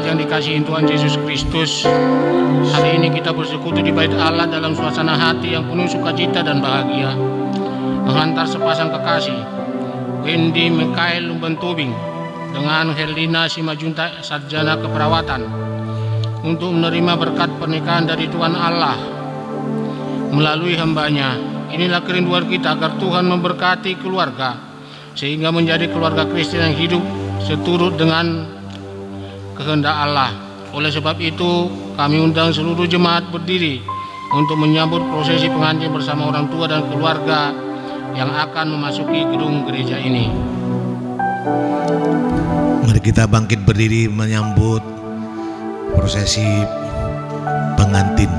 jemaat yang dikasihi Tuhan Yesus Kristus, hari ini kita bersekutu di bait Allah dalam suasana hati yang penuh sukacita dan bahagia, menghantar sepasang kekasih, Wendy Mikael Lumbantubing dengan Herlina Simajuntak sarjana keperawatan, untuk menerima berkat pernikahan dari Tuhan Allah melalui hambanya. Inilah kerinduan kita agar Tuhan memberkati keluarga sehingga menjadi keluarga Kristen yang hidup seturut dengan kehendak Allah. Oleh sebab itu, kami undang seluruh jemaat berdiri untuk menyambut prosesi pengantin bersama orang tua dan keluarga yang akan memasuki gedung gereja ini. Mari kita bangkit berdiri menyambut prosesi pengantin.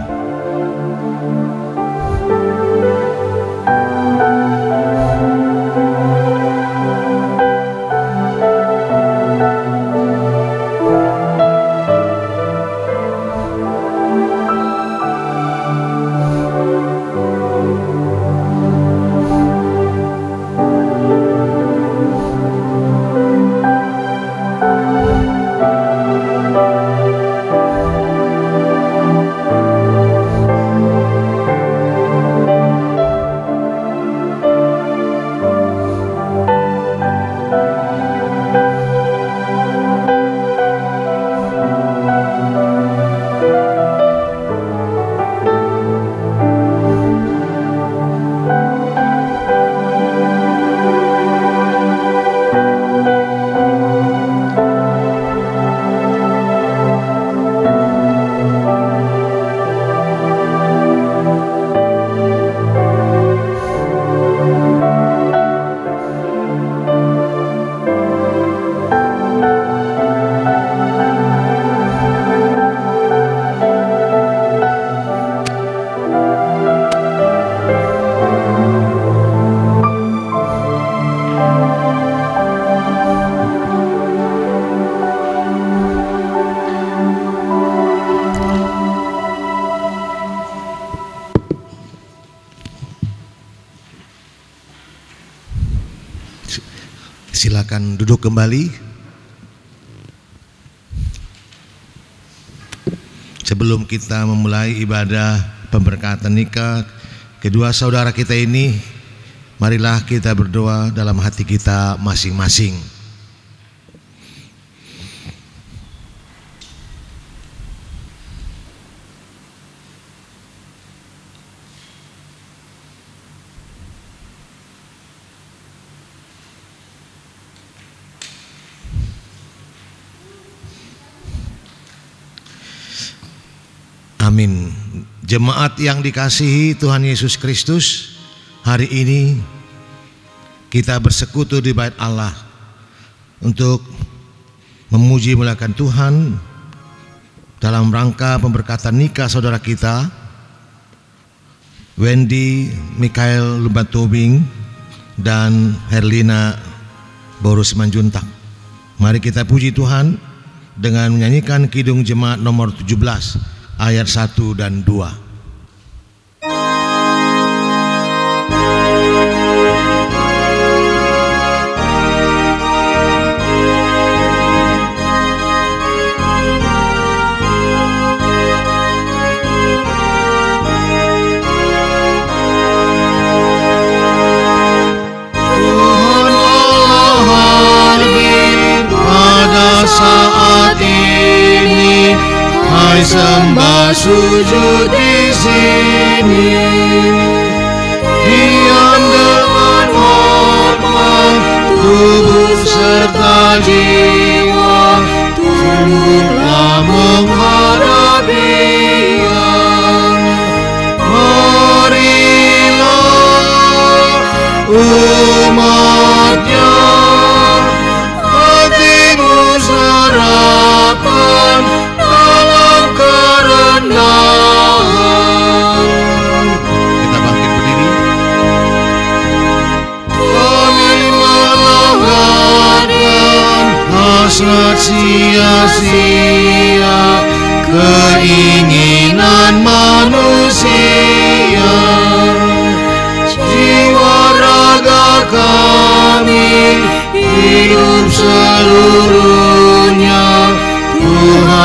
Silakan duduk kembali. Sebelum kita memulai ibadah pemberkatan nikah kedua saudara kita ini, marilah kita berdoa dalam hati kita masing-masing. Amin. Jemaat yang dikasihi Tuhan Yesus Kristus, hari ini kita bersekutu di bait Allah untuk memuji muliakan Tuhan dalam rangka pemberkatan nikah saudara kita Wendy Mikael Lumbantubing dan Herlina Borus Manjuntak. Mari kita puji Tuhan dengan menyanyikan Kidung Jemaat nomor 17 ayat 1 dan 2. Saat ini, hai sembah sujud di sini, diam dengan hormat, tubuh serta jiwa, tunduklah menghadap Dia. Marilah umat-Nya, sarapan dalam kerendahan. Kita bangkit berdiri. Kami melanggarkan hasrat sia-sia, keinginan manusia. Jiwa raga kami hidup seluruhnya Tuhan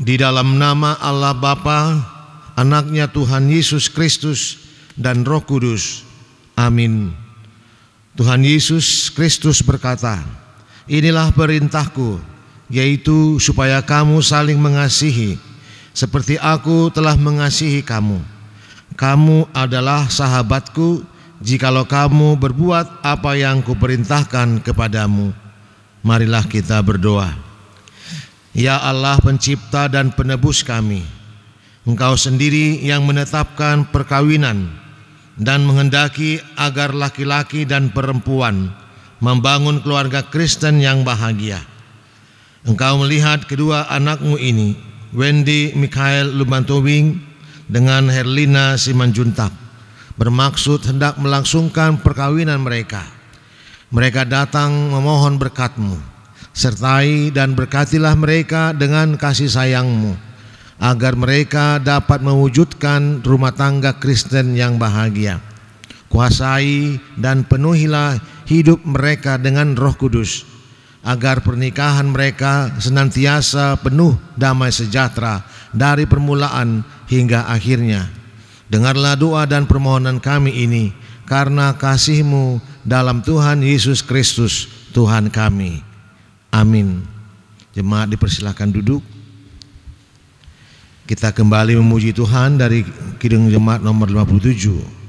Di dalam nama Allah Bapa, Anaknya Tuhan Yesus Kristus, dan Roh Kudus. Amin. Tuhan Yesus Kristus berkata, "Inilah perintahku, yaitu supaya kamu saling mengasihi, seperti aku telah mengasihi kamu. Kamu adalah sahabatku, jikalau kamu berbuat apa yang kuperintahkan kepadamu." Marilah kita berdoa. Ya Allah, pencipta dan penebus kami, Engkau sendiri yang menetapkan perkawinan dan menghendaki agar laki-laki dan perempuan membangun keluarga Kristen yang bahagia. Engkau melihat kedua anakmu ini, Wendy Mikael Lumbantowing dengan Herlina Simanjuntak, bermaksud hendak melangsungkan perkawinan mereka. Mereka datang memohon berkat-Mu. Sertai dan berkatilah mereka dengan kasih sayang-Mu, agar mereka dapat mewujudkan rumah tangga Kristen yang bahagia. Kuasai dan penuhilah hidup mereka dengan Roh Kudus, agar pernikahan mereka senantiasa penuh damai sejahtera dari permulaan hingga akhirnya. Dengarlah doa dan permohonan kami ini, karena kasih-Mu dalam Tuhan Yesus Kristus Tuhan kami. Amin. Jemaat dipersilakan duduk. Kita kembali memuji Tuhan dari Kidung Jemaat nomor 57.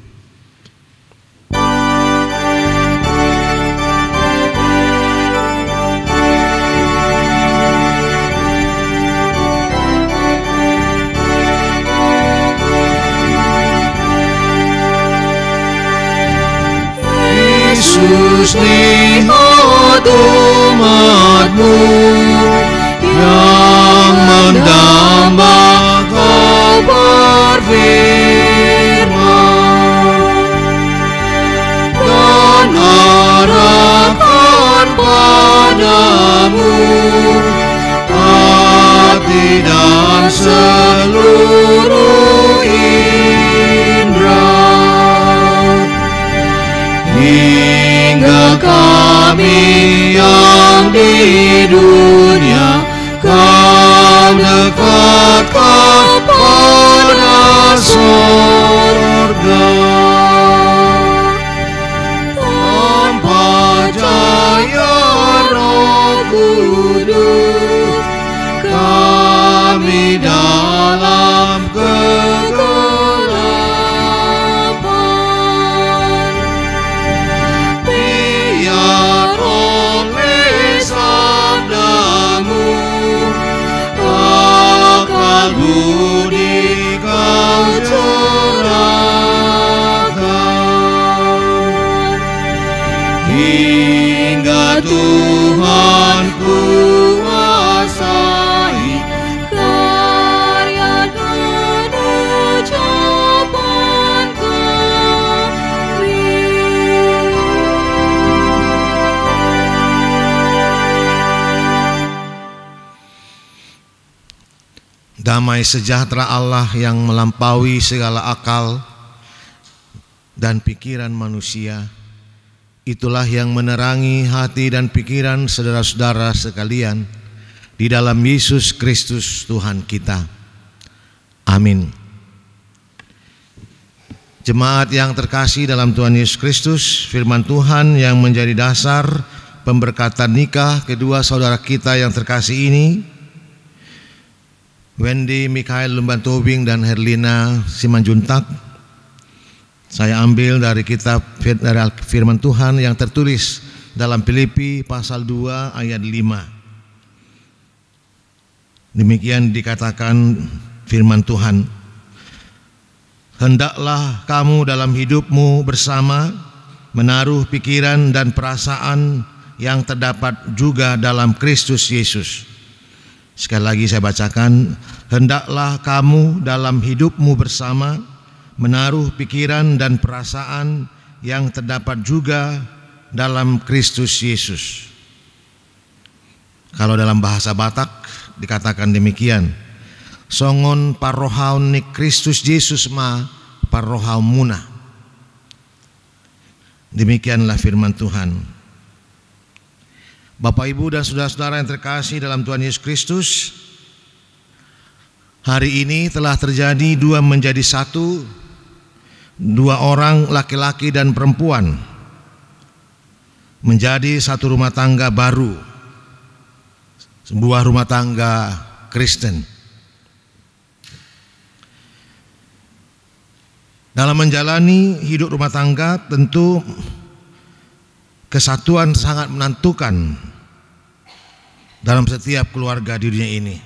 Yesus lihat umat-Mu yang mendamba Kau berfirman, dan arahkan padamu hati dan seluruh indera, hingga kami yang di dunia Kau dekat kepada sorga. Tanpa jaya Roh Kudus, kami dalam kegelapan. Biar oleh sabda-Mu akal budi Kau curahkan, hingga Tuhan kuasai karya dan ucapan kami. Damai sejahtera Allah yang melampaui segala akal dan pikiran manusia, itulah yang menerangi hati dan pikiran saudara-saudara sekalian di dalam Yesus Kristus Tuhan kita. Amin. Jemaat yang terkasih dalam Tuhan Yesus Kristus, firman Tuhan yang menjadi dasar pemberkatan nikah kedua saudara kita yang terkasih ini, Wendy Mikael Lumbantowing dan Herlina Simanjuntak, saya ambil dari kitab dari firman Tuhan yang tertulis dalam Filipi pasal 2 ayat 5. Demikian dikatakan firman Tuhan, "Hendaklah kamu dalam hidupmu bersama menaruh pikiran dan perasaan yang terdapat juga dalam Kristus Yesus." Sekali lagi saya bacakan, "Hendaklah kamu dalam hidupmu bersama menaruh pikiran dan perasaan yang terdapat juga dalam Kristus Yesus." Kalau dalam bahasa Batak dikatakan demikian, "Songon parrohau ni Kristus Yesus ma parrohau muna." Demikianlah firman Tuhan. Bapak, Ibu, dan saudara-saudara yang terkasih dalam Tuhan Yesus Kristus, Hari ini telah terjadi dua menjadi satu, dua orang laki-laki dan perempuan menjadi satu rumah tangga baru, sebuah rumah tangga Kristen. Dalam menjalani hidup rumah tangga tentu kesatuan sangat menentukan dalam setiap keluarga di dunia ini.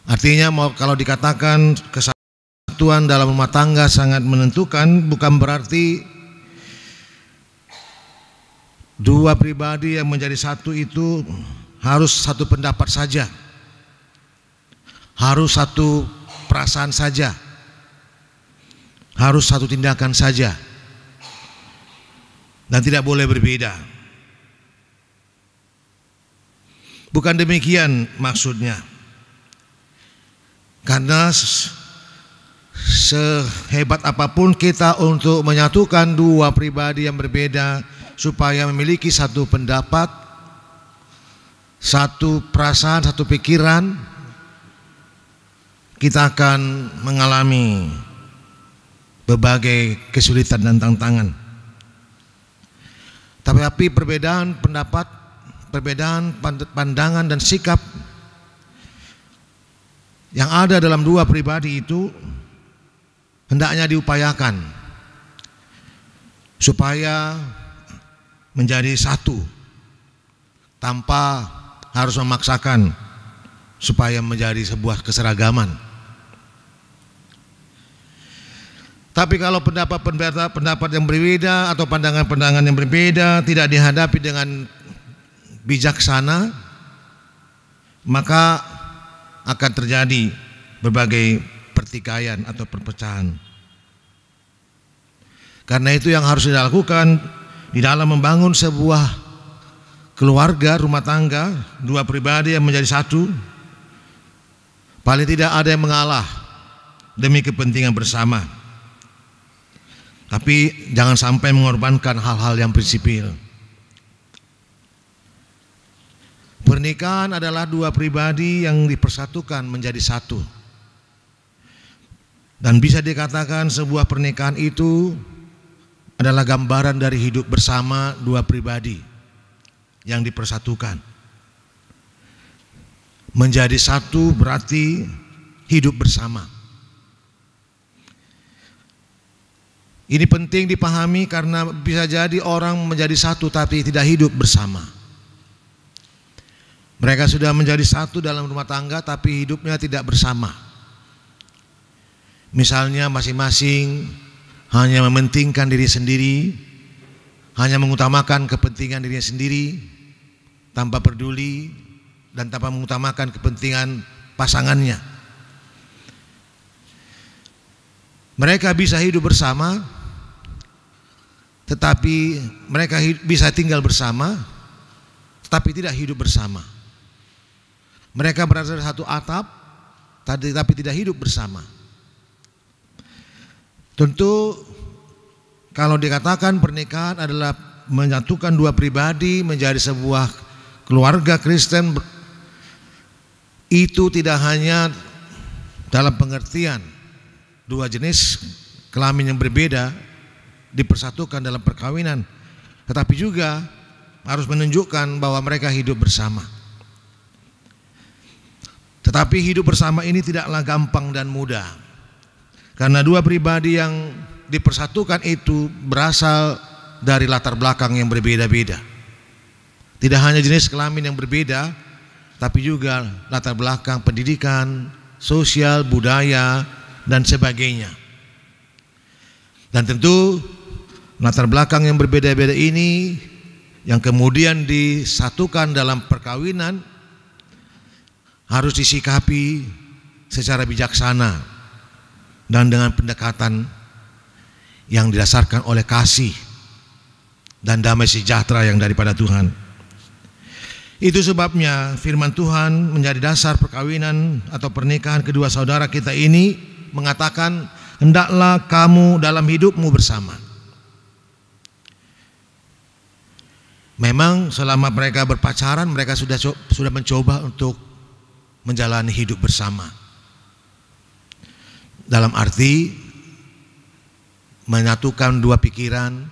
Artinya kalau dikatakan kesatuan dalam rumah tangga sangat menentukan, bukan berarti dua pribadi yang menjadi satu itu harus satu pendapat saja, harus satu perasaan saja, harus satu tindakan saja, dan tidak boleh berbeda. Bukan demikian maksudnya. Karena sehebat apapun kita untuk menyatukan dua pribadi yang berbeda supaya memiliki satu pendapat, satu perasaan, satu pikiran, kita akan mengalami berbagai kesulitan dan tantangan. Tapi perbedaan pendapat, perbedaan pandangan dan sikap yang ada dalam dua pribadi itu hendaknya diupayakan supaya menjadi satu tanpa harus memaksakan supaya menjadi sebuah keseragaman. Tapi kalau pendapat yang berbeda atau pandangan-pandangan yang berbeda tidak dihadapi dengan bijaksana, maka akan terjadi berbagai pertikaian atau perpecahan. Karena itu yang harus dilakukan di dalam membangun sebuah keluarga, rumah tangga, dua pribadi yang menjadi satu, paling tidak ada yang mengalah demi kepentingan bersama. Tapi jangan sampai mengorbankan hal-hal yang prinsipil. Pernikahan adalah dua pribadi yang dipersatukan menjadi satu. Dan bisa dikatakan sebuah pernikahan itu adalah gambaran dari hidup bersama dua pribadi yang dipersatukan. Menjadi satu berarti hidup bersama. Ini penting dipahami karena bisa jadi orang menjadi satu tapi tidak hidup bersama. Mereka sudah menjadi satu dalam rumah tangga tapi hidupnya tidak bersama. Misalnya masing-masing hanya mementingkan diri sendiri, hanya mengutamakan kepentingan dirinya sendiri tanpa peduli dan tanpa mengutamakan kepentingan pasangannya. Mereka bisa hidup bersama, tetapi mereka bisa tinggal bersama, tetapi tidak hidup bersama. Mereka berada di satu atap, tapi tidak hidup bersama. Tentu kalau dikatakan pernikahan adalah menyatukan dua pribadi menjadi sebuah keluarga Kristen, itu tidak hanya dalam pengertian dua jenis kelamin yang berbeda dipersatukan dalam perkawinan, tetapi juga harus menunjukkan bahwa mereka hidup bersama. Tetapi hidup bersama ini tidaklah gampang dan mudah, karena dua pribadi yang dipersatukan itu berasal dari latar belakang yang berbeda-beda. Tidak hanya jenis kelamin yang berbeda, tapi juga latar belakang pendidikan, sosial, budaya, dan sebagainya. Dan tentu latar belakang yang berbeda-beda ini yang kemudian disatukan dalam perkawinan harus disikapi secara bijaksana dan dengan pendekatan yang didasarkan oleh kasih dan damai sejahtera yang daripada Tuhan. Itu sebabnya firman Tuhan menjadi dasar perkawinan atau pernikahan kedua saudara kita ini mengatakan, hendaklah kamu dalam hidupmu bersama. Memang selama mereka berpacaran mereka sudah mencoba untuk menjalani hidup bersama. Dalam arti menyatukan dua pikiran,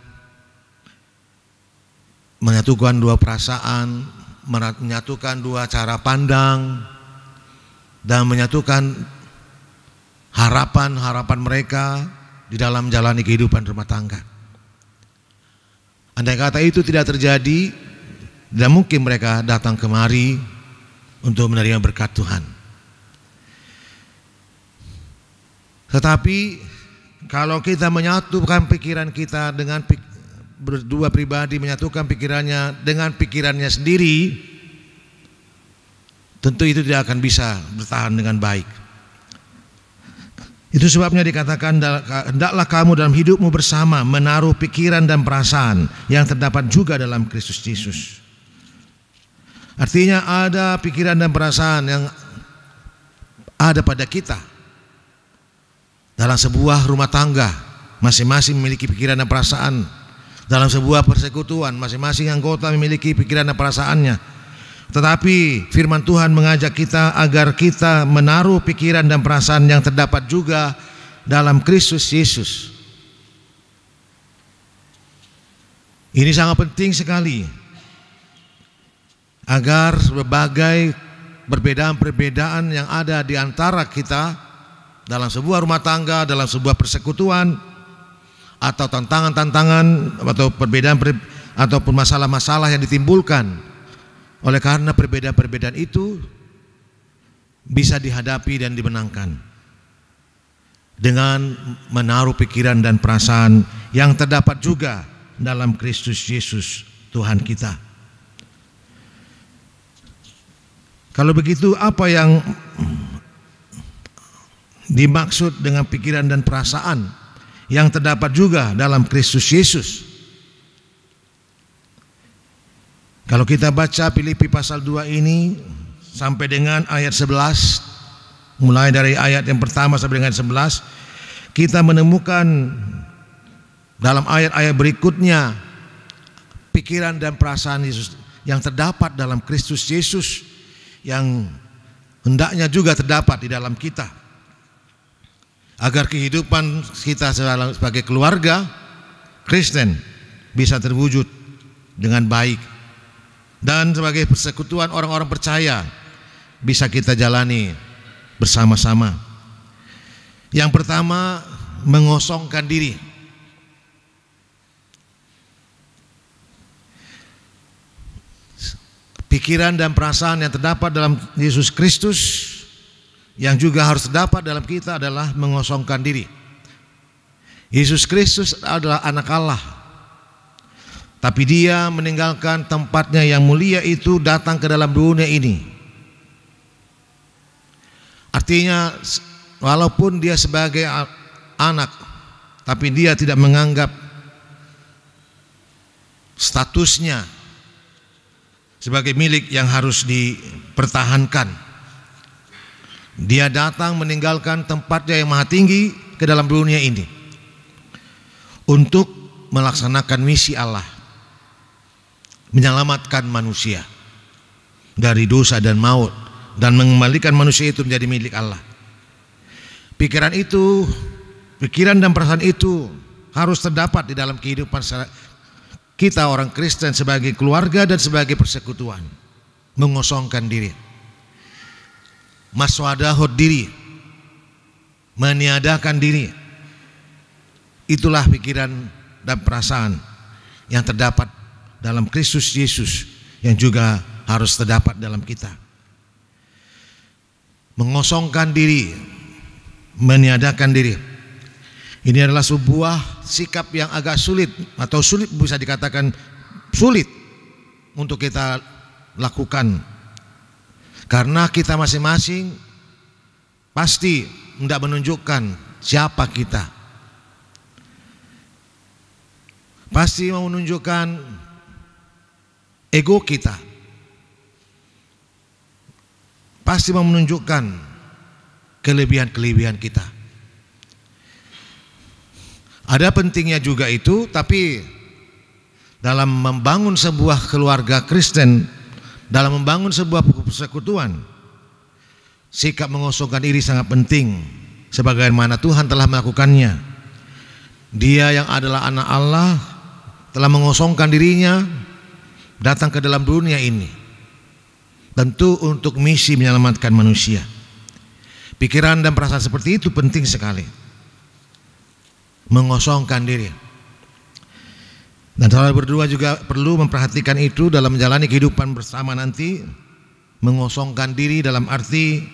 menyatukan dua perasaan, menyatukan dua cara pandang, dan menyatukan harapan-harapan mereka di dalam menjalani kehidupan rumah tangga. Andai kata itu tidak terjadi, tidak mungkin mereka datang kemari untuk menerima berkat Tuhan. Tetapi kalau kita menyatukan pikiran kita dengan berdua pribadi, menyatukan pikirannya dengan pikirannya sendiri, tentu itu tidak akan bisa bertahan dengan baik. Itu sebabnya dikatakan, hendaklah kamu dalam hidupmu bersama menaruh pikiran dan perasaan yang terdapat juga dalam Kristus Yesus. Artinya ada pikiran dan perasaan yang ada pada kita. Dalam sebuah rumah tangga, masing-masing memiliki pikiran dan perasaan. Dalam sebuah persekutuan, masing-masing anggota memiliki pikiran dan perasaannya. Tetapi firman Tuhan mengajak kita agar kita menaruh pikiran dan perasaan yang terdapat juga dalam Kristus Yesus. Ini sangat penting sekali agar berbagai perbedaan-perbedaan yang ada di antara kita dalam sebuah rumah tangga, dalam sebuah persekutuan, atau tantangan-tantangan atau perbedaan ataupun masalah-masalah yang ditimbulkan oleh karena perbedaan-perbedaan itu bisa dihadapi dan dimenangkan dengan menaruh pikiran dan perasaan yang terdapat juga dalam Kristus Yesus Tuhan kita. Kalau begitu, apa yang dimaksud dengan pikiran dan perasaan yang terdapat juga dalam Kristus Yesus? Kalau kita baca Filipi pasal 2 ini sampai dengan ayat 11, mulai dari ayat yang pertama sampai dengan 11, kita menemukan dalam ayat-ayat berikutnya pikiran dan perasaan Yesus yang terdapat dalam Kristus Yesus yang hendaknya juga terdapat di dalam kita, agar kehidupan kita sebagai keluarga Kristen bisa terwujud dengan baik, dan sebagai persekutuan orang-orang percaya bisa kita jalani bersama-sama. Yang pertama, mengosongkan diri. Pikiran dan perasaan yang terdapat dalam Yesus Kristus yang juga harus terdapat dalam kita adalah mengosongkan diri. Yesus Kristus adalah anak Allah, tapi dia meninggalkan tempatnya yang mulia itu datang ke dalam dunia ini. Artinya walaupun dia sebagai anak, tapi dia tidak menganggap statusnya sebagai milik yang harus dipertahankan. Dia datang meninggalkan tempatnya yang maha tinggi ke dalam dunia ini untuk melaksanakan misi Allah, menyelamatkan manusia dari dosa dan maut dan mengembalikan manusia itu menjadi milik Allah. Pikiran dan perasaan itu harus terdapat di dalam kehidupan kita orang Kristen sebagai keluarga dan sebagai persekutuan. Mengosongkan diri, maswadahud diri, meniadakan diri. Itulah pikiran dan perasaan yang terdapat dalam Kristus Yesus yang juga harus terdapat dalam kita. Mengosongkan diri, meniadakan diri. Ini adalah sebuah sikap yang agak sulit, atau sulit bisa dikatakan sulit untuk kita lakukan, karena kita masing-masing pasti tidak menunjukkan siapa kita, pasti mau menunjukkan ego kita, pasti mau menunjukkan kelebihan-kelebihan kita. Ada pentingnya juga itu, tapi dalam membangun sebuah keluarga Kristen, dalam membangun sebuah persekutuan, Sikap mengosongkan diri sangat penting, sebagaimana Tuhan telah melakukannya. Dia yang adalah anak Allah telah mengosongkan dirinya datang ke dalam dunia ini, tentu untuk misi menyelamatkan manusia. Pikiran dan perasaan seperti itu penting sekali, mengosongkan diri. Dan saudara berdua juga perlu memperhatikan itu dalam menjalani kehidupan bersama nanti. Mengosongkan diri dalam arti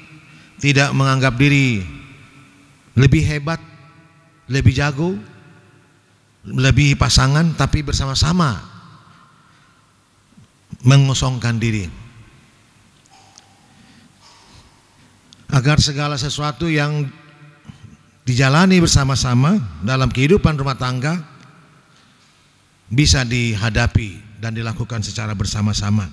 tidak menganggap diri lebih hebat, lebih jago, lebih pasangan, tapi bersama-sama mengosongkan diri, agar segala sesuatu yang dijalani bersama-sama dalam kehidupan rumah tangga bisa dihadapi dan dilakukan secara bersama-sama.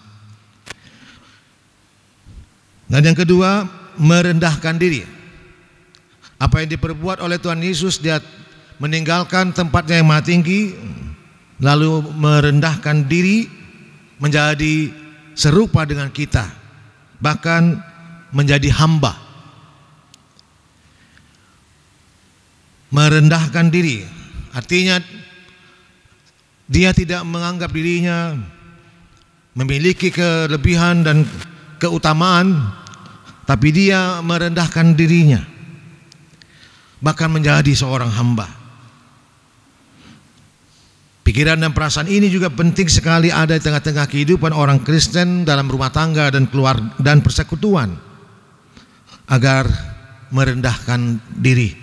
Dan yang kedua, merendahkan diri. Apa yang diperbuat oleh Tuhan Yesus, dia meninggalkan tempatnya yang maha tinggi, lalu merendahkan diri menjadi serupa dengan kita, bahkan menjadi hamba. Merendahkan diri artinya dia tidak menganggap dirinya memiliki kelebihan dan keutamaan, tapi dia merendahkan dirinya, bahkan menjadi seorang hamba. Pikiran dan perasaan ini juga penting sekali ada di tengah-tengah kehidupan orang Kristen dalam rumah tangga dan keluarga dan persekutuan, agar merendahkan diri.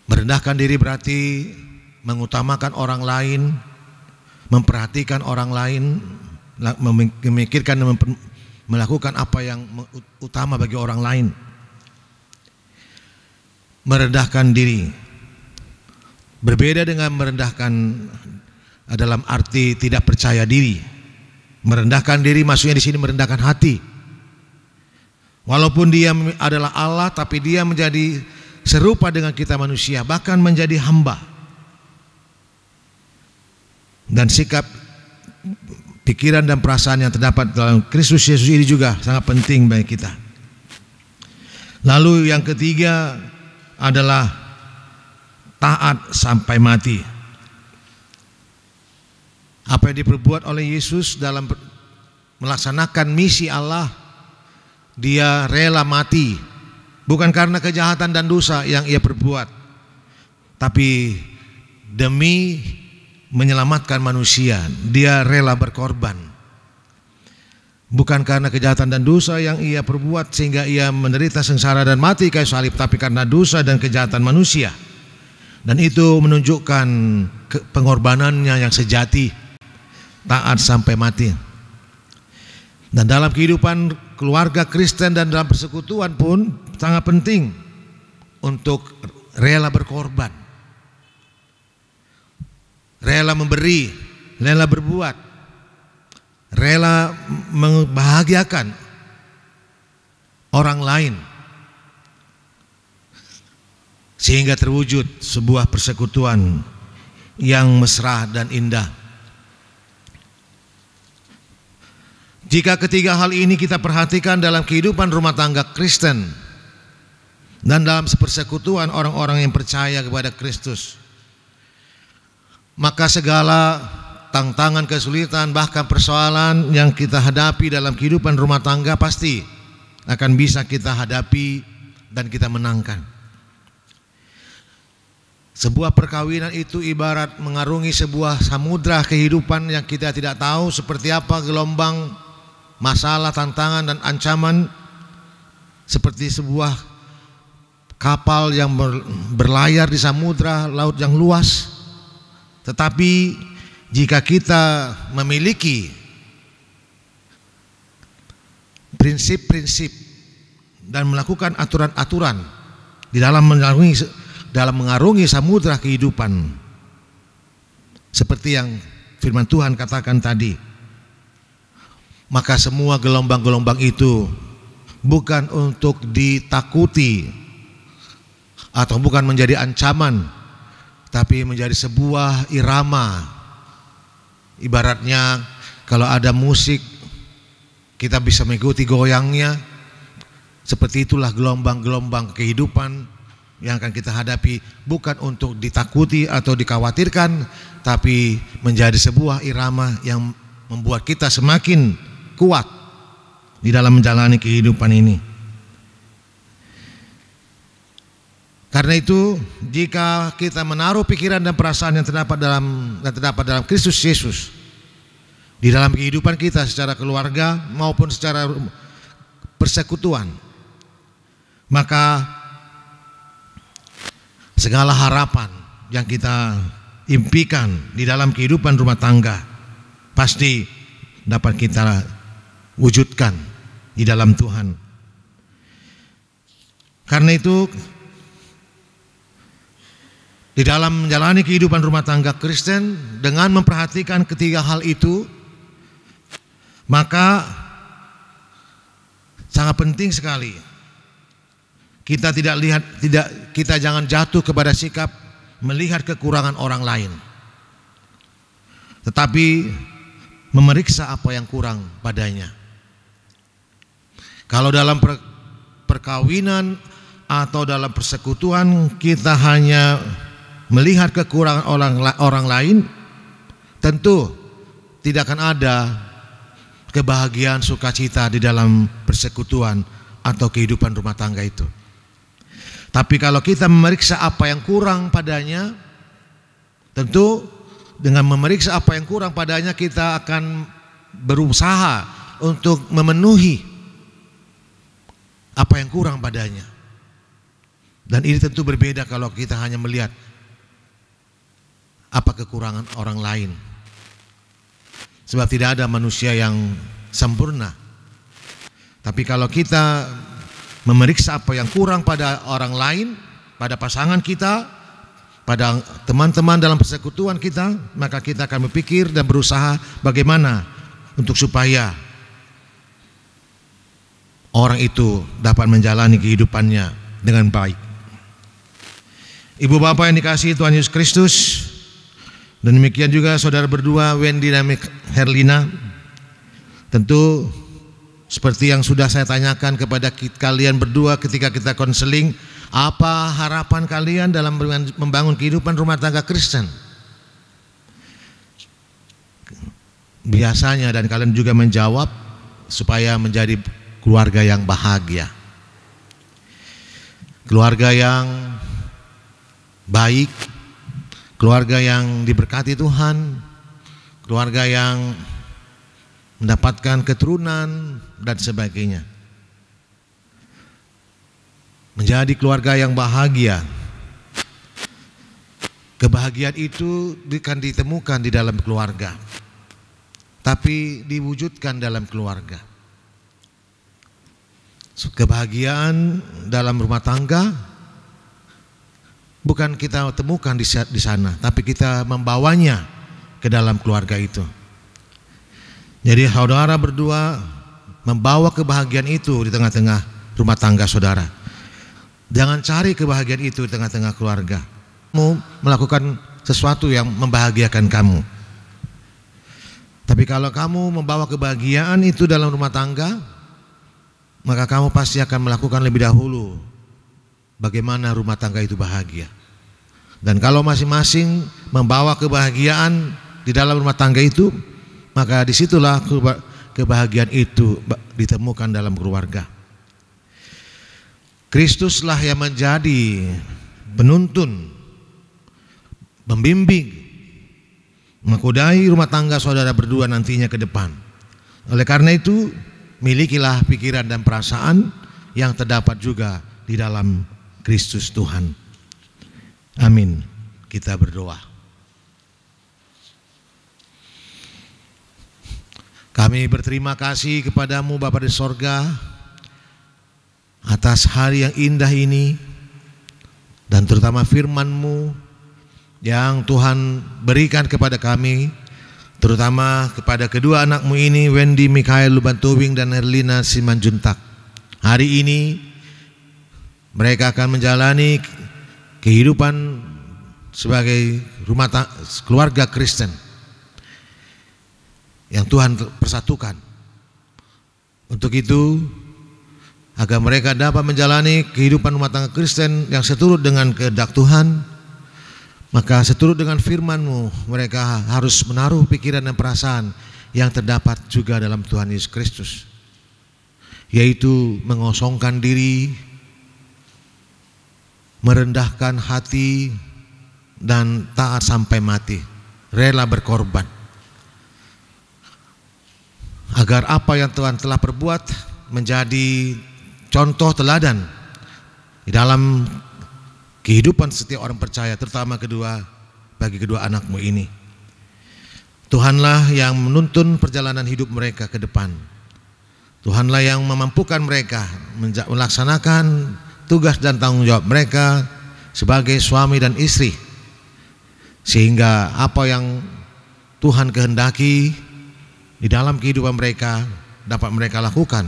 Merendahkan diri berarti mengutamakan orang lain, memperhatikan orang lain, memikirkan dan melakukan apa yang utama bagi orang lain. Merendahkan diri berbeda dengan merendahkan dalam arti tidak percaya diri. Merendahkan diri maksudnya di sini merendahkan hati. Walaupun dia adalah Allah, tapi dia menjadi serupa dengan kita manusia, bahkan menjadi hamba. Dan sikap, pikiran dan perasaan yang terdapat dalam Kristus Yesus ini juga sangat penting bagi kita. Lalu yang ketiga adalah taat sampai mati. Apa yang diperbuat oleh Yesus dalam melaksanakan misi Allah, dia rela mati, bukan karena kejahatan dan dosa yang ia perbuat, tapi demi menyelamatkan manusia. Dia rela berkorban, bukan karena kejahatan dan dosa yang ia perbuat sehingga ia menderita sengsara dan mati kayu salib, tapi karena dosa dan kejahatan manusia. Dan itu menunjukkan pengorbanannya yang sejati, taat sampai mati. Dan dalam kehidupan keluarga Kristen dan dalam persekutuan pun sangat penting untuk rela berkorban, rela memberi, rela berbuat, rela membahagiakan orang lain, sehingga terwujud sebuah persekutuan yang mesra dan indah. Jika ketiga hal ini kita perhatikan dalam kehidupan rumah tangga Kristen dan dalam persekutuan orang-orang yang percaya kepada Kristus, maka segala tantangan, kesulitan, bahkan persoalan yang kita hadapi dalam kehidupan rumah tangga pasti akan bisa kita hadapi dan kita menangkan. Sebuah perkawinan itu ibarat mengarungi sebuah samudra kehidupan yang kita tidak tahu seperti apa gelombang, masalah, tantangan dan ancaman, seperti sebuah kapal yang berlayar di samudra laut yang luas. Tetapi jika kita memiliki prinsip-prinsip dan melakukan aturan-aturan di dalam mengarungi samudra kehidupan, seperti yang firman Tuhan katakan tadi, maka semua gelombang-gelombang itu bukan untuk ditakuti atau bukan menjadi ancaman, tapi menjadi sebuah irama. Ibaratnya kalau ada musik, kita bisa mengikuti goyangnya, Seperti itulah gelombang-gelombang kehidupan yang akan kita hadapi, bukan untuk ditakuti atau dikhawatirkan, tapi menjadi sebuah irama yang membuat kita semakin kuat di dalam menjalani kehidupan ini. Karena itu, jika kita menaruh pikiran dan perasaan yang terdapat dalam Kristus Yesus di dalam kehidupan kita secara keluarga maupun secara persekutuan, maka segala harapan yang kita impikan di dalam kehidupan rumah tangga pasti dapat kita wujudkan di dalam Tuhan. Karena itu, di dalam menjalani kehidupan rumah tangga Kristen dengan memperhatikan ketiga hal itu, maka sangat penting sekali kita jangan jatuh kepada sikap melihat kekurangan orang lain, tetapi memeriksa apa yang kurang padanya. Kalau dalam perkawinan atau dalam persekutuan kita hanya melihat kekurangan orang lain, tentu tidak akan ada kebahagiaan, sukacita di dalam persekutuan atau kehidupan rumah tangga itu. Tapi kalau kita memeriksa apa yang kurang padanya, tentu dengan memeriksa apa yang kurang padanya kita akan berusaha untuk memenuhi apa yang kurang padanya. Dan ini tentu berbeda kalau kita hanya melihat apa kekurangan orang lain. Sebab tidak ada manusia yang sempurna. Tapi kalau kita memeriksa apa yang kurang pada orang lain, pada pasangan kita, pada teman-teman dalam persekutuan kita, maka kita akan berpikir dan berusaha bagaimana untuk supaya orang itu dapat menjalani kehidupannya dengan baik. Ibu bapak yang dikasihi Tuhan Yesus Kristus, dan demikian juga saudara berdua Wendy dan Herlina, tentu seperti yang sudah saya tanyakan kepada kalian berdua ketika kita konseling, apa harapan kalian dalam membangun kehidupan rumah tangga Kristen? Biasanya, dan kalian juga menjawab, supaya menjadi keluarga yang bahagia, keluarga yang baik, keluarga yang diberkati Tuhan, keluarga yang mendapatkan keturunan dan sebagainya. Menjadi keluarga yang bahagia. Kebahagiaan itu bukan ditemukan di dalam keluarga, tapi diwujudkan dalam keluarga. Kebahagiaan dalam rumah tangga bukan kita temukan di sana, tapi kita membawanya ke dalam keluarga itu. Jadi saudara berdua membawa kebahagiaan itu di tengah-tengah rumah tangga saudara. Jangan cari kebahagiaan itu di tengah-tengah keluarga. Kamu melakukan sesuatu yang membahagiakan kamu. Tapi kalau kamu membawa kebahagiaan itu dalam rumah tangga, maka kamu pasti akan melakukan lebih dahulu bagaimana rumah tangga itu bahagia. Dan kalau masing-masing membawa kebahagiaan di dalam rumah tangga itu, maka disitulah kebahagiaan itu ditemukan dalam keluarga. Kristuslah yang menjadi penuntun, membimbing, mengkodai rumah tangga saudara berdua nantinya ke depan. Oleh karena itu, milikilah pikiran dan perasaan yang terdapat juga di dalam Kristus Tuhan. Amin. Kita berdoa. Kami berterima kasih kepadamu Bapa di sorga atas hari yang indah ini, dan terutama firman-Mu yang Tuhan berikan kepada kami, terutama kepada kedua anak-Mu ini, Wendy Mikael Lubantowing dan Herlina Simanjuntak. Hari ini mereka akan menjalani kehidupan sebagai keluarga Kristen yang Tuhan persatukan. Untuk itu, agar mereka dapat menjalani kehidupan rumah tangga Kristen yang seturut dengan kehendak Tuhan. Maka seturut dengan firman-Mu, mereka harus menaruh pikiran dan perasaan yang terdapat juga dalam Tuhan Yesus Kristus, yaitu mengosongkan diri, merendahkan hati, dan taat sampai mati, rela berkorban, agar apa yang Tuhan telah perbuat menjadi contoh teladan di dalam kehidupan setiap orang percaya, terutama bagi kedua anak-Mu ini. Tuhanlah yang menuntun perjalanan hidup mereka ke depan. Tuhanlah yang memampukan mereka melaksanakan tugas dan tanggung jawab mereka sebagai suami dan istri, sehingga apa yang Tuhan kehendaki di dalam kehidupan mereka dapat mereka lakukan,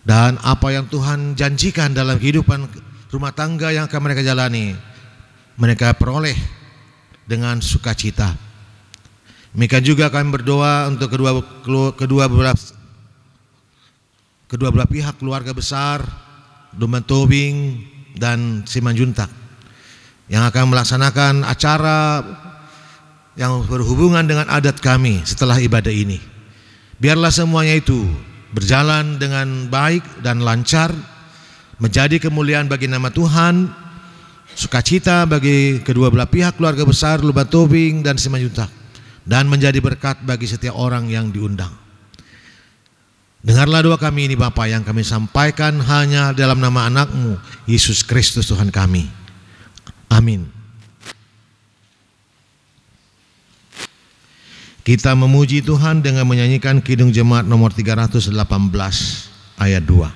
dan apa yang Tuhan janjikan dalam kehidupan rumah tangga yang akan mereka jalani, mereka peroleh dengan sukacita. Demikian juga kami berdoa untuk kedua belah pihak keluarga besar Duman Tobing dan Simanjuntak yang akan melaksanakan acara yang berhubungan dengan adat kami setelah ibadah ini. Biarlah semuanya itu berjalan dengan baik dan lancar, menjadi kemuliaan bagi nama Tuhan, sukacita bagi kedua belah pihak keluarga besar Duman Tobing dan Simanjuntak, dan menjadi berkat bagi setiap orang yang diundang. Dengarlah doa kami ini Bapa, yang kami sampaikan hanya dalam nama anak-Mu Yesus Kristus Tuhan kami. Amin. Kita memuji Tuhan dengan menyanyikan Kidung Jemaat nomor 318 ayat 2.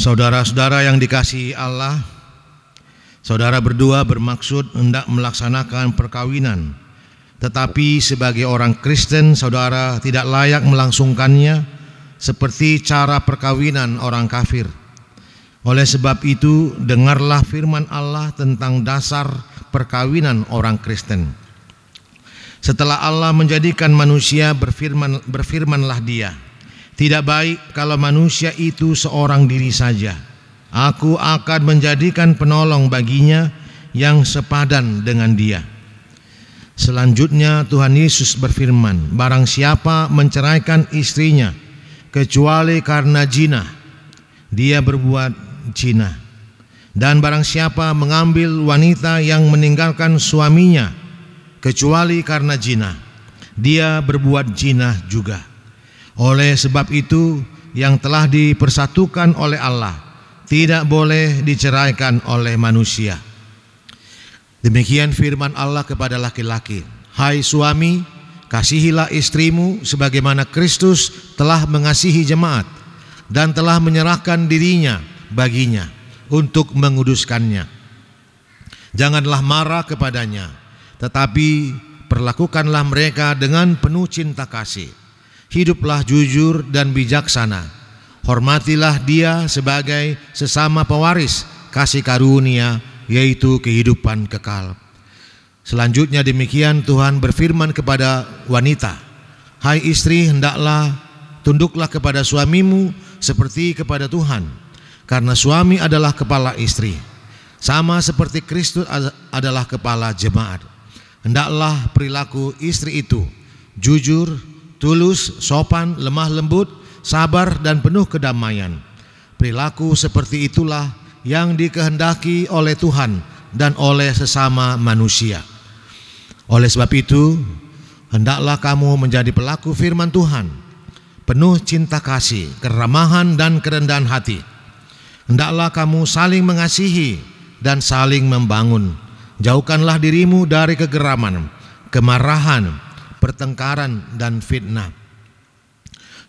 Saudara-saudara yang dikasihi Allah, saudara berdua bermaksud hendak melaksanakan perkawinan, tetapi sebagai orang Kristen saudara tidak layak melangsungkannya seperti cara perkawinan orang kafir. Oleh sebab itu, dengarlah firman Allah tentang dasar perkawinan orang Kristen. Setelah Allah menjadikan manusia, berfirmanlah Dia, "Tidak baik kalau manusia itu seorang diri saja. Aku akan menjadikan penolong baginya yang sepadan dengan dia." Selanjutnya Tuhan Yesus berfirman, "Barang siapa menceraikan istrinya kecuali karena zina, dia berbuat zina. Dan barang siapa mengambil wanita yang meninggalkan suaminya kecuali karena zina, dia berbuat zina juga. Oleh sebab itu, yang telah dipersatukan oleh Allah tidak boleh diceraikan oleh manusia." Demikian firman Allah kepada laki-laki. "Hai suami, kasihilah istrimu sebagaimana Kristus telah mengasihi jemaat dan telah menyerahkan dirinya baginya untuk menguduskannya. Janganlah marah kepadanya, tetapi perlakukanlah mereka dengan penuh cinta kasih. Hiduplah jujur dan bijaksana. Hormatilah dia sebagai sesama pewaris kasih karunia, yaitu kehidupan kekal." Selanjutnya demikian Tuhan berfirman kepada wanita, "Hai istri, hendaklah tunduklah kepada suamimu seperti kepada Tuhan, karena suami adalah kepala istri, sama seperti Kristus adalah kepala jemaat. Hendaklah perilaku istri itu jujur, tulus, sopan, lemah lembut, sabar dan penuh kedamaian. Perilaku seperti itulah yang dikehendaki oleh Tuhan dan oleh sesama manusia. Oleh sebab itu, hendaklah kamu menjadi pelaku firman Tuhan, penuh cinta kasih, keramahan dan kerendahan hati. Hendaklah kamu saling mengasihi dan saling membangun. Jauhkanlah dirimu dari kegeraman, kemarahan, pertengkaran dan fitnah.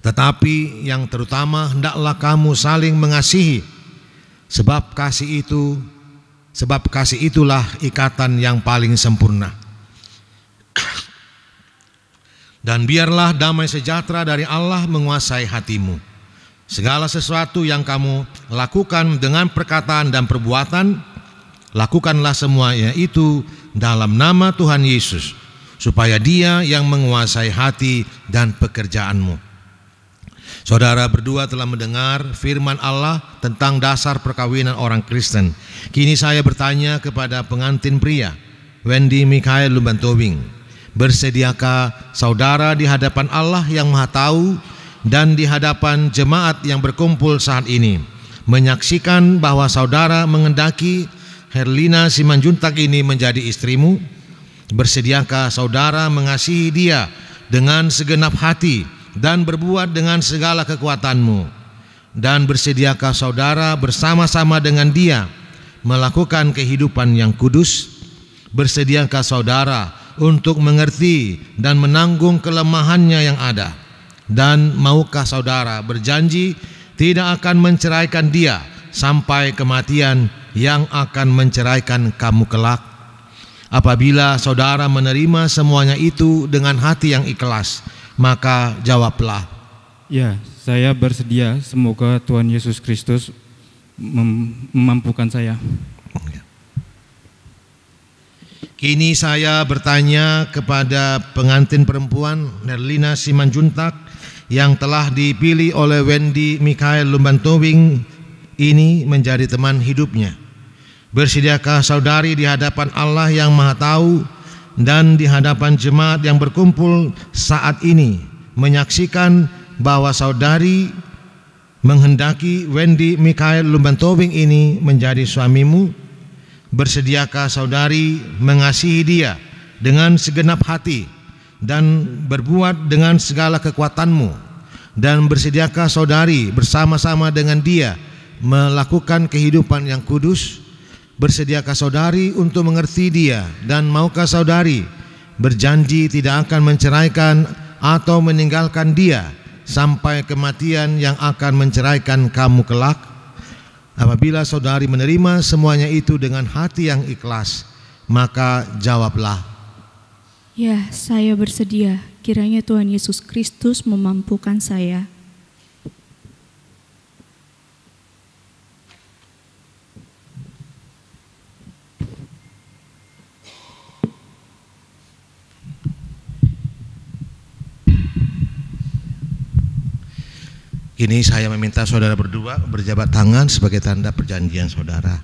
Tetapi yang terutama hendaklah kamu saling mengasihi, sebab kasih itulah ikatan yang paling sempurna. Dan biarlah damai sejahtera dari Allah menguasai hatimu. Segala sesuatu yang kamu lakukan dengan perkataan dan perbuatan, lakukanlah semuanya itu dalam nama Tuhan Yesus, supaya Dia yang menguasai hati dan pekerjaanmu. Saudara berdua telah mendengar firman Allah tentang dasar perkawinan orang Kristen. Kini saya bertanya kepada pengantin pria, Wendy Mikael Lumbantowing, bersediakah saudara di hadapan Allah yang Maha Tahu dan di hadapan jemaat yang berkumpul saat ini menyaksikan bahwa saudara mengendaki Herlina Simanjuntak ini menjadi istrimu? Bersediakah saudara mengasihi dia dengan segenap hati dan berbuat dengan segala kekuatanmu? Dan bersediakah saudara bersama-sama dengan dia melakukan kehidupan yang kudus? Bersediakah saudara untuk mengerti dan menanggung kelemahannya yang ada? Dan maukah saudara berjanji tidak akan menceraikan dia sampai kematian yang akan menceraikan kamu kelak? Apabila saudara menerima semuanya itu dengan hati yang ikhlas, maka jawablah, ya, saya bersedia. Semoga Tuhan Yesus Kristus memampukan saya. Kini saya bertanya kepada pengantin perempuan Herlina Simanjuntak yang telah dipilih oleh Wendy Mikael Lumbantowing ini menjadi teman hidupnya. Bersediakah saudari di hadapan Allah yang Maha Tahu dan di hadapan jemaat yang berkumpul saat ini menyaksikan bahwa saudari menghendaki Wendy Mikael Lumbantowing ini menjadi suamimu? Bersediakah saudari mengasihi dia dengan segenap hati dan berbuat dengan segala kekuatanmu? Dan bersediakah saudari bersama-sama dengan dia melakukan kehidupan yang kudus? Bersediakah saudari untuk mengerti dia, dan maukah saudari berjanji tidak akan menceraikan atau meninggalkan dia sampai kematian yang akan menceraikan kamu kelak? Apabila saudari menerima semuanya itu dengan hati yang ikhlas, maka jawablah, Ya, saya bersedia. Kiranya Tuhan Yesus Kristus memampukan saya. Kini saya meminta saudara berdua berjabat tangan sebagai tanda perjanjian saudara.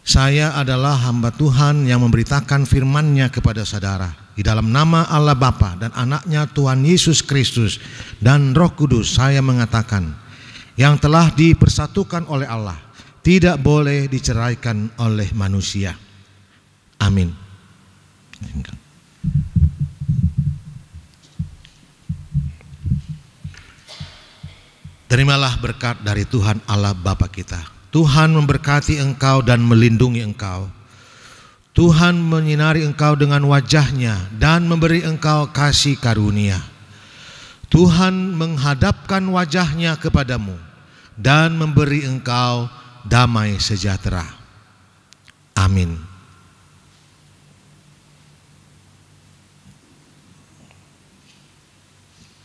Saya adalah hamba Tuhan yang memberitakan firman-Nya kepada saudara. Di dalam nama Allah Bapa dan Anaknya Tuhan Yesus Kristus dan Roh Kudus, saya mengatakan, yang telah dipersatukan oleh Allah tidak boleh diceraikan oleh manusia. Amin. Terimalah berkat dari Tuhan Allah Bapa kita. Tuhan memberkati engkau dan melindungi engkau. Tuhan menyinari engkau dengan wajah-Nya dan memberi engkau kasih karunia. Tuhan menghadapkan wajah-Nya kepadamu dan memberi engkau damai sejahtera. Amin.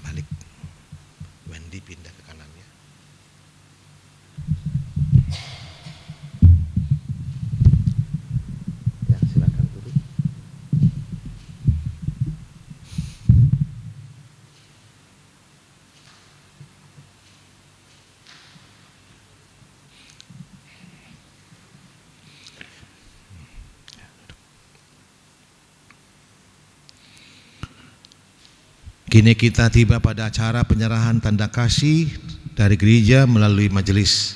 Balik. Wendy pindah ke kanannya. Ya, silakan duduk. Kini kita tiba pada acara penyerahan tanda kasih dari gereja melalui majelis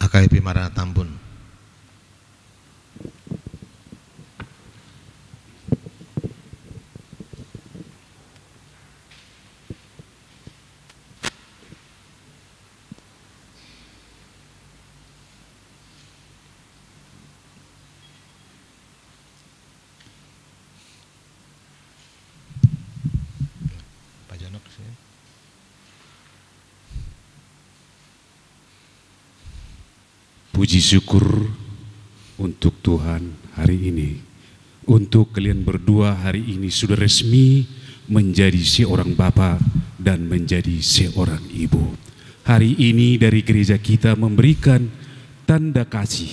AKP Maranatha Tambun. Puji syukur untuk Tuhan hari ini. Untuk kalian berdua hari ini sudah resmi menjadi seorang bapa dan menjadi seorang ibu. Hari ini dari gereja kita memberikan tanda kasih,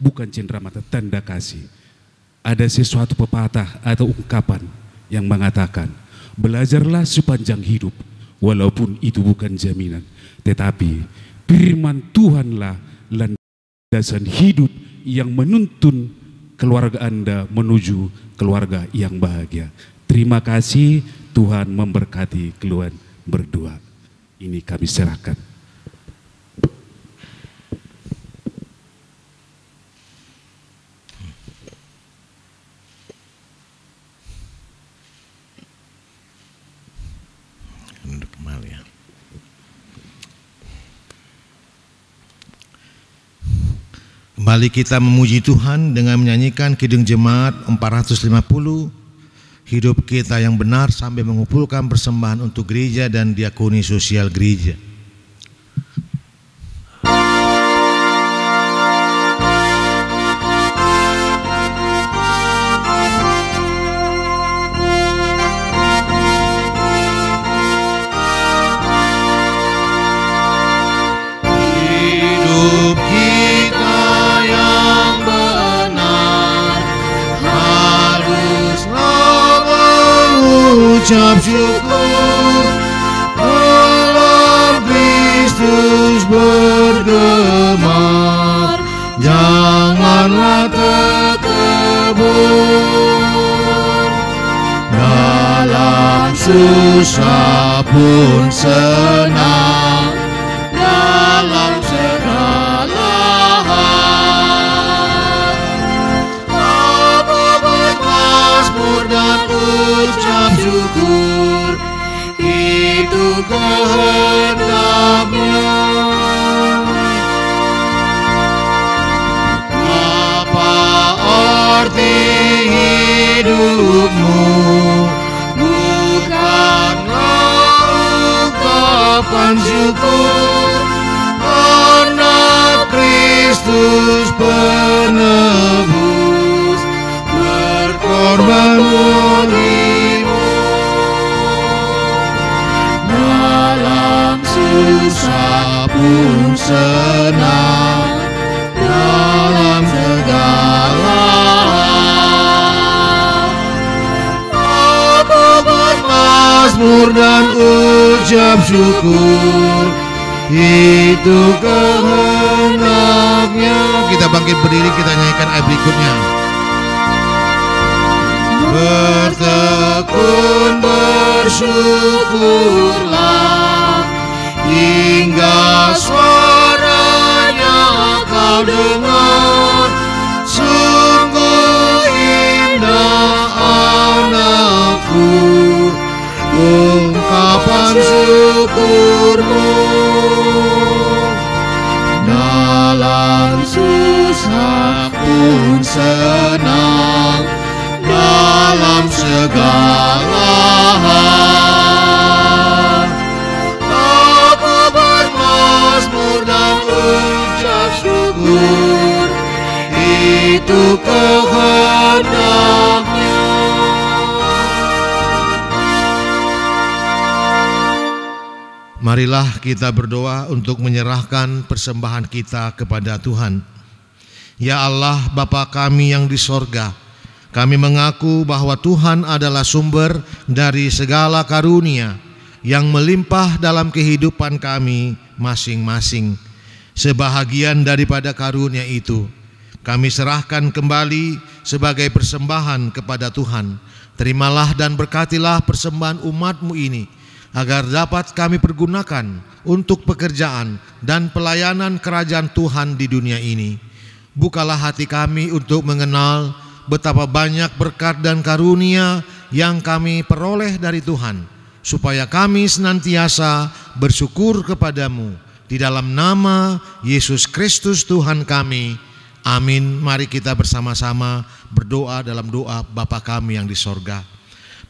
bukan cenderamata, tanda kasih. Ada sesuatu pepatah atau ungkapan yang mengatakan, belajarlah sepanjang hidup, walaupun itu bukan jaminan, tetapi firman Tuhanlah landasan hidup yang menuntun keluarga Anda menuju keluarga yang bahagia. Terima kasih, Tuhan memberkati kalian berdua. Ini kami serahkan. Kembali kita memuji Tuhan dengan menyanyikan Kidung Jemaat 450, hidup kita yang benar, sambil mengumpulkan persembahan untuk gereja dan diakoni sosial gereja. Ucap syukur dalam Kristus bergemar, janganlah terkebur. Dalam susah pun senang, dalam segala hal. Apa bermazmur dan ucap syukur, itu kehendaknya. Apa arti hidupmu? Bukanlah ungkapan syukur, karena Kristus penebus berkorban bagimu. Dalam susah pun senang, dalam segala hal. Aku bermazmur dan ucap syukur, itu kehendaknya. Kita bangkit berdiri, kita nyanyikan ayat berikutnya. Bertekun bersyukurlah, hingga suaranya kau dengar. Sungguh indah anakku, ungkapan syukurmu. Dalam susah pun senang, dalam segala hal. Aku bermazmur dan ucap syukur, itu kehendaknya. Marilah kita berdoa untuk menyerahkan persembahan kita kepada Tuhan. Ya Allah, Bapa kami yang di sorga, kami mengaku bahwa Tuhan adalah sumber dari segala karunia yang melimpah dalam kehidupan kami masing-masing. Sebahagian daripada karunia itu kami serahkan kembali sebagai persembahan kepada Tuhan. Terimalah dan berkatilah persembahan umat-Mu ini, agar dapat kami pergunakan untuk pekerjaan dan pelayanan kerajaan Tuhan di dunia ini. Bukalah hati kami untuk mengenal betapa banyak berkat dan karunia yang kami peroleh dari Tuhan, supaya kami senantiasa bersyukur kepadamu. Di dalam nama Yesus Kristus Tuhan kami, amin. Mari kita bersama-sama berdoa dalam doa Bapa kami yang di sorga.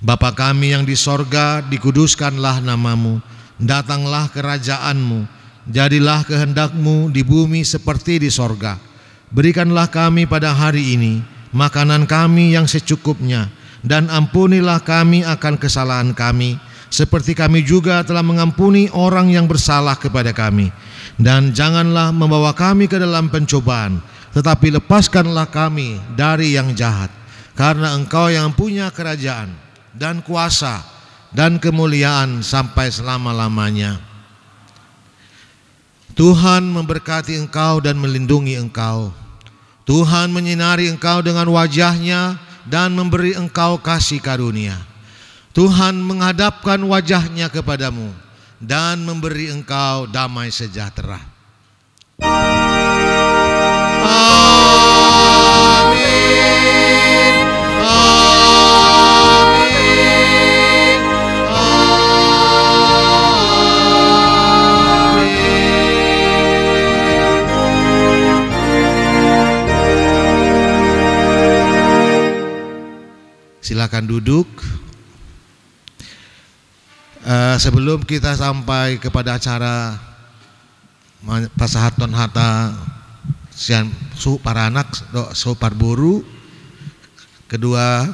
Bapa kami yang di sorga, dikuduskanlah namamu, datanglah kerajaanmu, jadilah kehendak-Mu di bumi seperti di sorga. Berikanlah kami pada hari ini makanan kami yang secukupnya, dan ampunilah kami akan kesalahan kami, seperti kami juga telah mengampuni orang yang bersalah kepada kami. Dan janganlah membawa kami ke dalam pencobaan, tetapi lepaskanlah kami dari yang jahat. Karena Engkau yang punya kerajaan dan kuasa dan kemuliaan sampai selama-lamanya. Tuhan memberkati engkau dan melindungi engkau. Tuhan menyinari engkau dengan wajah-Nya dan memberi engkau kasih karunia. Tuhan menghadapkan wajah-Nya kepadamu dan memberi engkau damai sejahtera. Amin. Amin. Silakan duduk. Sebelum kita sampai kepada acara pasahaton hata sian su paranak su parburu, kedua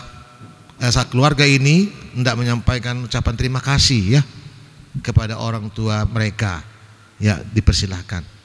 keluarga ini hendak menyampaikan ucapan terima kasih ya kepada orang tua mereka. Ya, dipersilahkan.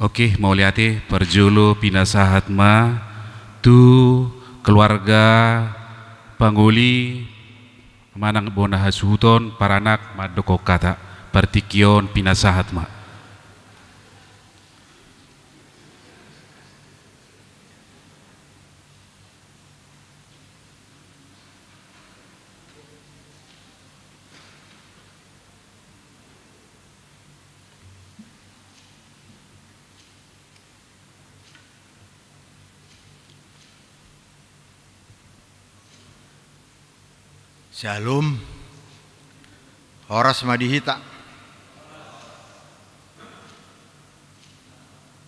Oke, mau lihat perjulu pinasahatma tu keluarga pangguli manang bona hasuton paranak madoko kata partikion pinasahatma. Shalom, Horas Madihita.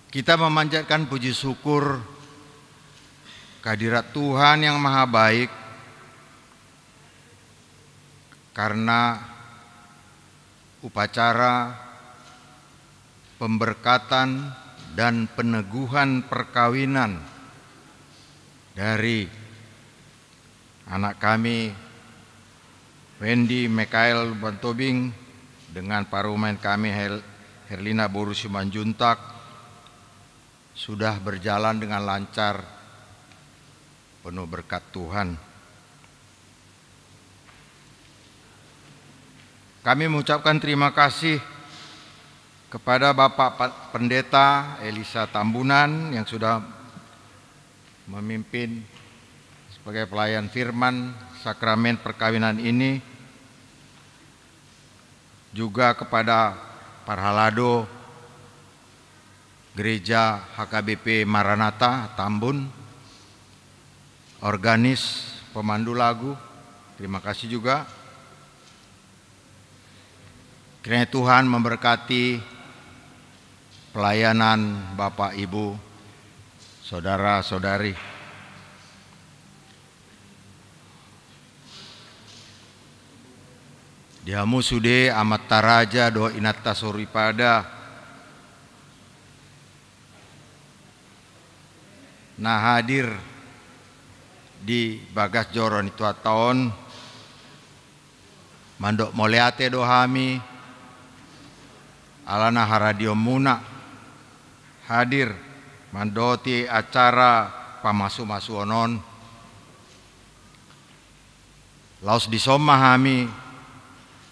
Kita memanjatkan puji syukur kehadirat Tuhan yang Maha Baik karena upacara pemberkatan dan peneguhan perkawinan dari anak kami Wendy Mikael Bantobing dengan parumen kami Herlina Boru Simanjuntak sudah berjalan dengan lancar, penuh berkat Tuhan. Kami mengucapkan terima kasih kepada Bapak Pendeta Elisa Tambunan yang sudah memimpin sebagai pelayan firman sakramen perkawinan ini, juga kepada Parhalado Gereja HKBP Maranatha Tambun, organis pemandu lagu, terima kasih juga. Kiranya Tuhan memberkati pelayanan Bapak Ibu, saudara-saudari. Dihamu sude amat taraja doa inatta soripada nah hadir di bagas joron itu tahun mandok moleate dohami alana haradio muna hadir mandoti acara pamasu-masu onon laos disomahami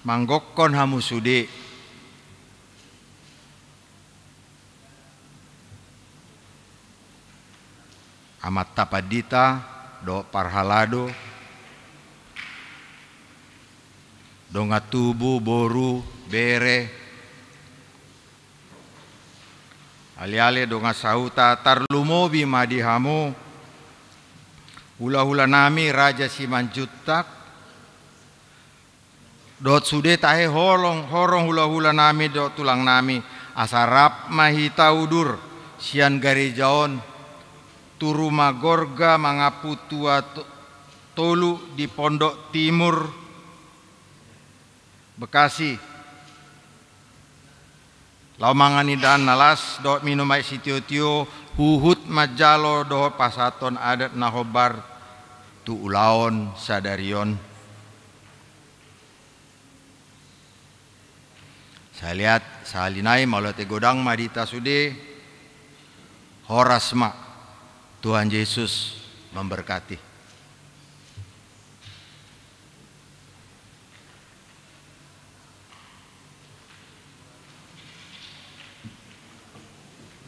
manggokon hamu sude amat tapadita do Parhalado donga tubu boru bere ali-ali donga sauta tarlumobi madihamu hula-hula nami Raja Simanjuntak dot sude tahe horong hula-hula nami dot tulang nami asarap mahita udur sian garejaon turu magorga mangaputua tolu di Pondok Timur Bekasi lau mangani dan nalas dot minumai sitio-tio huhut majalo dot pasaton adat nahobar tu ulaon sadarion. Saya lihat salinai malate godang madita sude horasma Tuhan Yesus memberkati.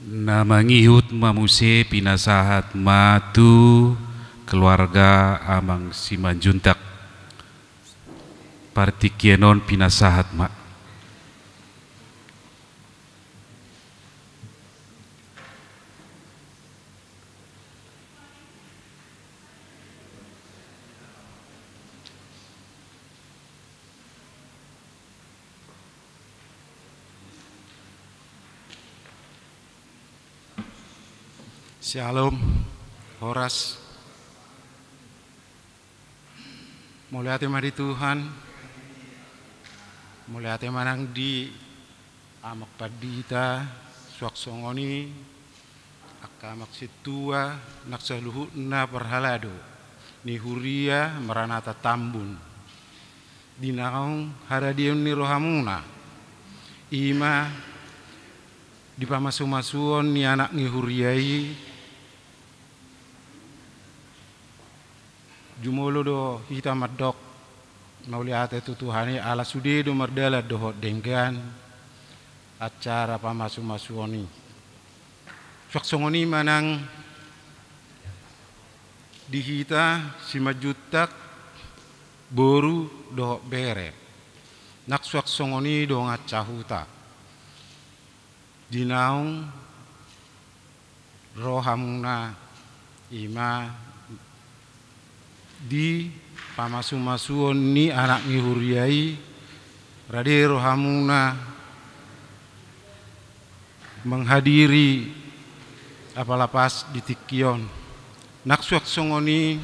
Nama ngihut mamuse pinasahat matu keluarga Amang Simanjuntak partikienon pinasahat ma. Shalom, Horas. Muliate mari Tuhan, muliate manang di amak padita, suak songoni, akamak situa, naksaluhu na Parhalado, ni Huria Maranatha Tambun, dinaong haradion ni rohamuna, ima di pamasu-masuon ni anak ni huriai jumolo do hita madok mauliate tutuhani ala sude do mardala do denggan acara pamasu-masuoni suaksongoni manang di hita si majutak boru do bere nak suaksongoni do ngacahuta dinaung rohamuna ima di pamasu-masuon ni anak ni huriai rade rohamuna menghadiri apalapas di tikion naksuak songoni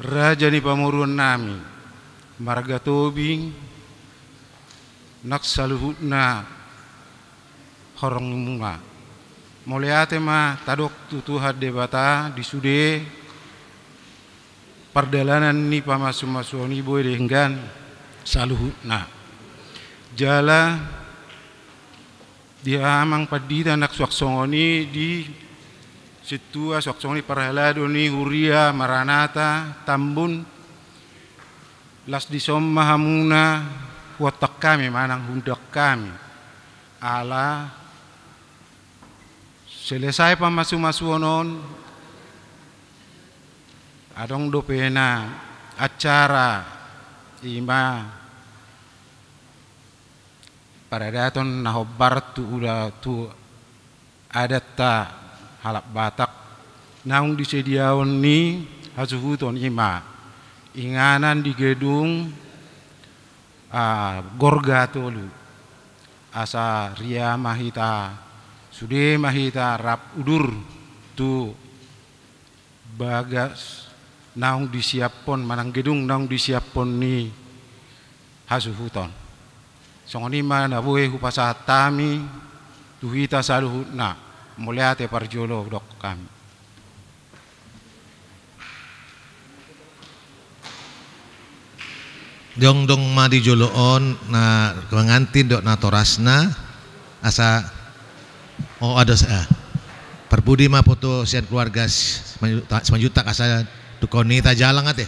raja ni pamuruan nami marga tobing naksaluhutna horong munga moleate ma tadok tutuhat debata di sude pardalanan ni pamasu-masuoni boy denggan saluhutna jala dia amang padita nak suaksongoni di situa suaksongoni parhalado ni huria maranata tambun las di somma hamuna watak kami manang hundak kami ala selesai pamasu-masuonon adong dopena acara ima pada daton nahobar tu udah tu adat ta halap Batak naung disediaon ni hasuhuton ima inganan di gedung gorga tolu asa ria mahita sude mahita rap udur tu bagas naung disiapon manang gedung naung disiapon ni hasuhuton songoni mana boe hupasa tami tuhita saluhutna muliate parjolo dok kami dong madi joloon na pengantin dok na torasna asa ada perbudi ma foto sian keluarga semanjutak asa tukoni ta jalang ate